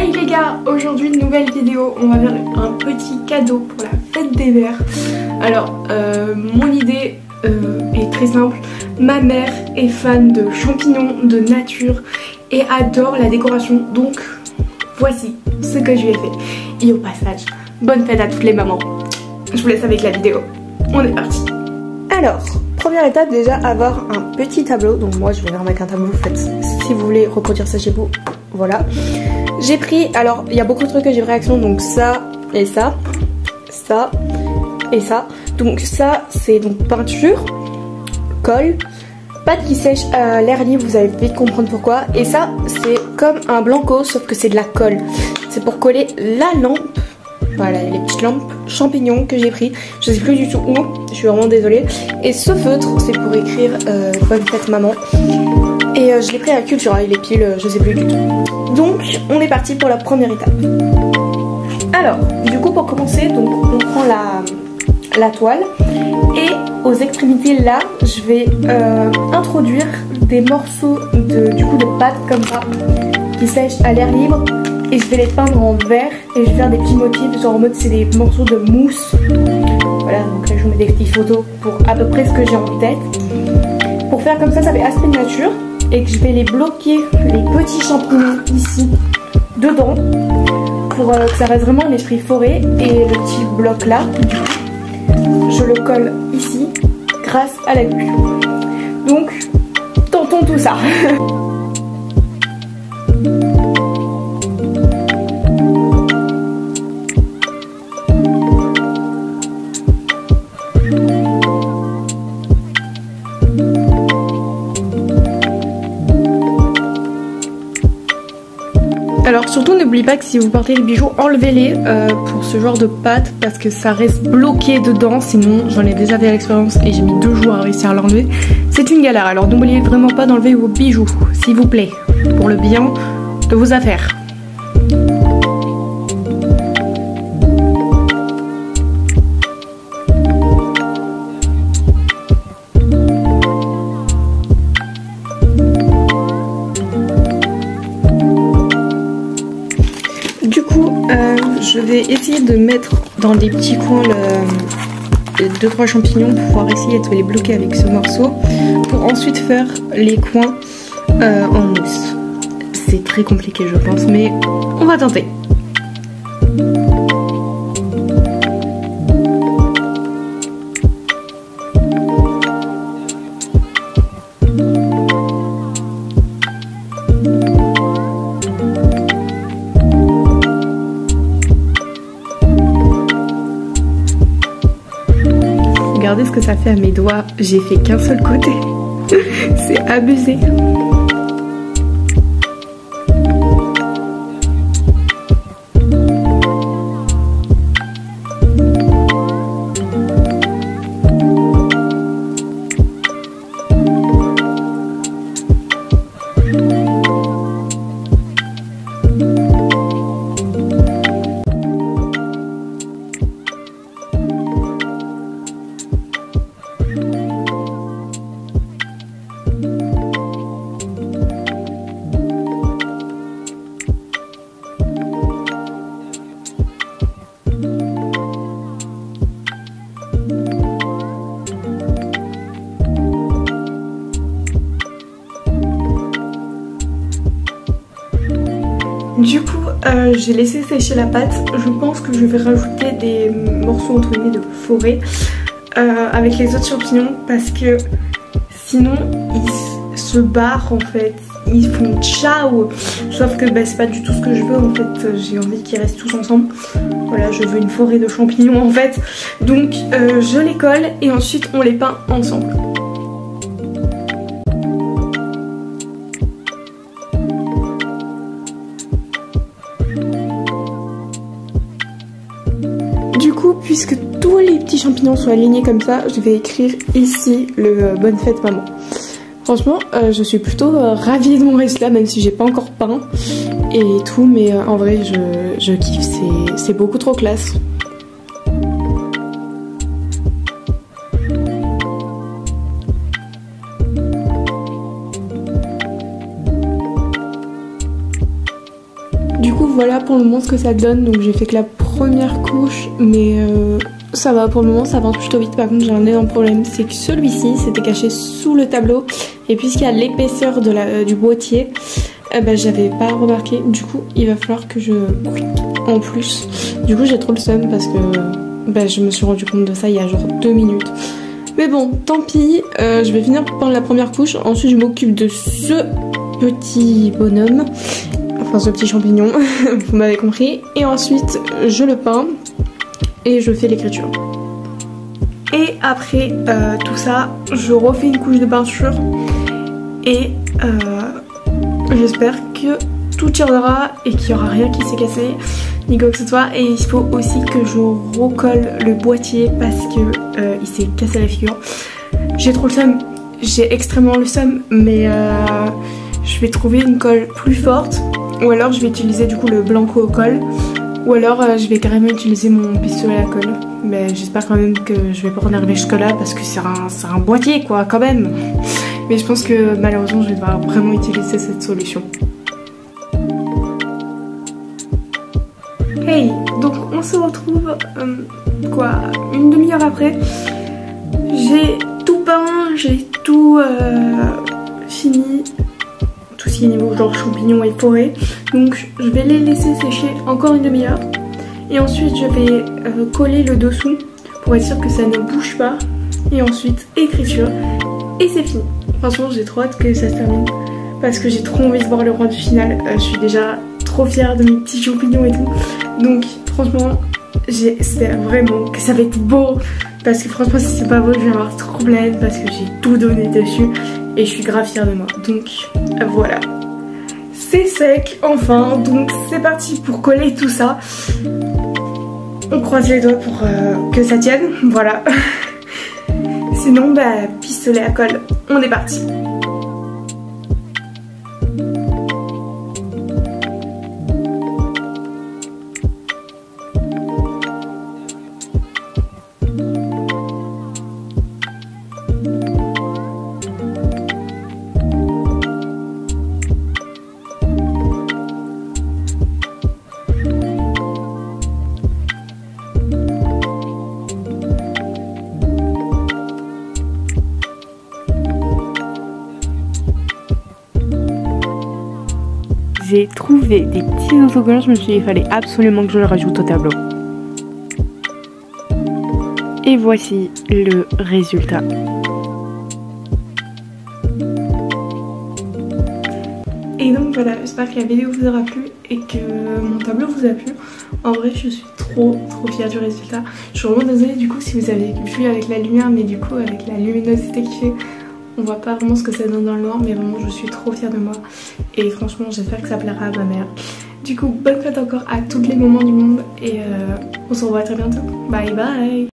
Hey les gars, aujourd'hui nouvelle vidéo, on va faire un petit cadeau pour la fête des mères. Alors mon idée est très simple, ma mère est fan de champignons, de nature et adore la décoration, donc voici ce que je lui ai fait. Et au passage, bonne fête à toutes les mamans. Je vous laisse avec la vidéo, on est parti. Alors, première étape déjà, avoir un petit tableau. Donc moi je vais venir avec un tableau, faites si vous voulez reproduire ça chez vous, voilà. J'ai pris, alors il y a beaucoup de trucs que j'ai réaction, donc ça et ça, ça et ça. Donc ça c'est donc peinture, colle, pâte qui sèche à l'air libre, vous allez vite comprendre pourquoi. Et ça c'est comme un blanco sauf que c'est de la colle. C'est pour coller la lampe. Voilà les petites lampes champignons que j'ai pris. Je sais plus du tout où, je suis vraiment désolée. Et ce feutre c'est pour écrire bonne fête maman. Et je l'ai pris à la culture, hein, il est pile, je sais plus du tout. Donc on est parti pour la première étape. Alors du coup pour commencer, donc on prend la toile. Et aux extrémités là, je vais introduire des morceaux du coup de pâte comme ça, qui sèchent à l'air libre. Et je vais les peindre en vert et je vais faire des petits motifs, genre en mode c'est des morceaux de mousse. Voilà, donc là je vous mets des petites photos pour à peu près ce que j'ai en tête. Pour faire comme ça fait aspect nature. Et que je vais les bloquer, les petits champignons ici, dedans. Pour que ça reste vraiment l'esprit forêt. Et le petit bloc là, je le colle ici, grâce à la glu. Donc, tentons tout ça. Alors surtout n'oubliez pas que si vous portez les bijoux, enlevez-les pour ce genre de pâte parce que ça reste bloqué dedans, sinon j'en ai déjà fait l'expérience et j'ai mis 2 jours à réussir à l'enlever. C'est une galère, alors n'oubliez vraiment pas d'enlever vos bijoux, s'il vous plaît, pour le bien de vos affaires. Je vais essayer de mettre dans des petits coins les 2-3 champignons pour pouvoir essayer de les bloquer avec ce morceau pour ensuite faire les coins en mousse. C'est très compliqué je pense, mais on va tenter. Regardez ce que ça fait à mes doigts, j'ai fait qu'un seul côté. C'est abusé. Du coup, j'ai laissé sécher la pâte. Je pense que je vais rajouter des morceaux entre guillemets de forêt avec les autres champignons parce que sinon ils se barrent en fait. Ils font ciao. Sauf que bah, c'est pas du tout ce que je veux en fait. J'ai envie qu'ils restent tous ensemble. Voilà, je veux une forêt de champignons en fait. Donc je les colle et ensuite on les peint ensemble. Du coup, puisque tous les petits champignons sont alignés comme ça, je vais écrire ici le bonne fête maman. Franchement, je suis plutôt ravie de mon résultat, même si j'ai pas encore peint et tout, mais en vrai, je kiffe, c'est beaucoup trop classe. Du coup voilà pour le moment ce que ça donne. Donc j'ai fait que la première couche, mais ça va pour le moment, ça avance plutôt vite. Par contre j'ai un énorme problème, c'est que celui-ci c'était caché sous le tableau, et puisqu'il y a l'épaisseur du boîtier, j'avais pas remarqué. Du coup il va falloir que je en plus. Du coup j'ai trop le seum parce que je me suis rendu compte de ça il y a genre 2 minutes. Mais bon, tant pis, je vais finir par prendre la première couche. Ensuite je m'occupe de ce petit bonhomme, enfin ce petit champignon, vous m'avez compris. Et ensuite je le peins et je fais l'écriture. Et après tout ça, je refais une couche de peinture et j'espère que tout tiendra et qu'il n'y aura rien qui s'est cassé ni quoi que ce soit. Et il faut aussi que je recolle le boîtier parce que il s'est cassé la figure. J'ai trop le seum, j'ai extrêmement le seum, mais je vais trouver une colle plus forte, ou alors je vais utiliser du coup le Blanco colle, ou alors je vais carrément utiliser mon pistolet à colle. Mais j'espère quand même que je vais pas en arriver jusque là parce que c'est un boîtier quoi quand même. Mais je pense que malheureusement je vais devoir vraiment utiliser cette solution. Hey, donc on se retrouve une demi-heure après. J'ai tout peint, j'ai tout fini, tout ce qui est niveau genre champignons et forêt. Donc je vais les laisser sécher encore une demi-heure. Et ensuite je vais coller le dessous pour être sûr que ça ne bouge pas. Et ensuite écriture. Et c'est fini. Franchement j'ai trop hâte que ça se termine parce que j'ai trop envie de voir le rendu final. Je suis déjà trop fière de mes petits champignons et tout. Donc franchement j'espère vraiment que ça va être beau. Parce que franchement si c'est pas beau je vais avoir trop problème parce que j'ai tout donné dessus. Et je suis grave fière de moi. Donc voilà. C'est sec enfin. Donc c'est parti pour coller tout ça. On croise les doigts pour que ça tienne. Voilà. Sinon pistolet à colle. On est parti. J'ai trouvé des petits autocollants, je me suis dit qu'il fallait absolument que je le rajoute au tableau. Et voici le résultat. Et donc voilà, j'espère que la vidéo vous aura plu et que mon tableau vous a plu. En vrai je suis trop fière du résultat. Je suis vraiment désolée du coup si vous avez vu avec la lumière, mais du coup avec la luminosité qu'il fait, on voit pas vraiment ce que ça donne dans le noir, mais vraiment je suis trop fière de moi. Et franchement j'espère que ça plaira à ma mère. Du coup bonne fête encore à toutes les mamans du monde et on se revoit très bientôt. Bye bye.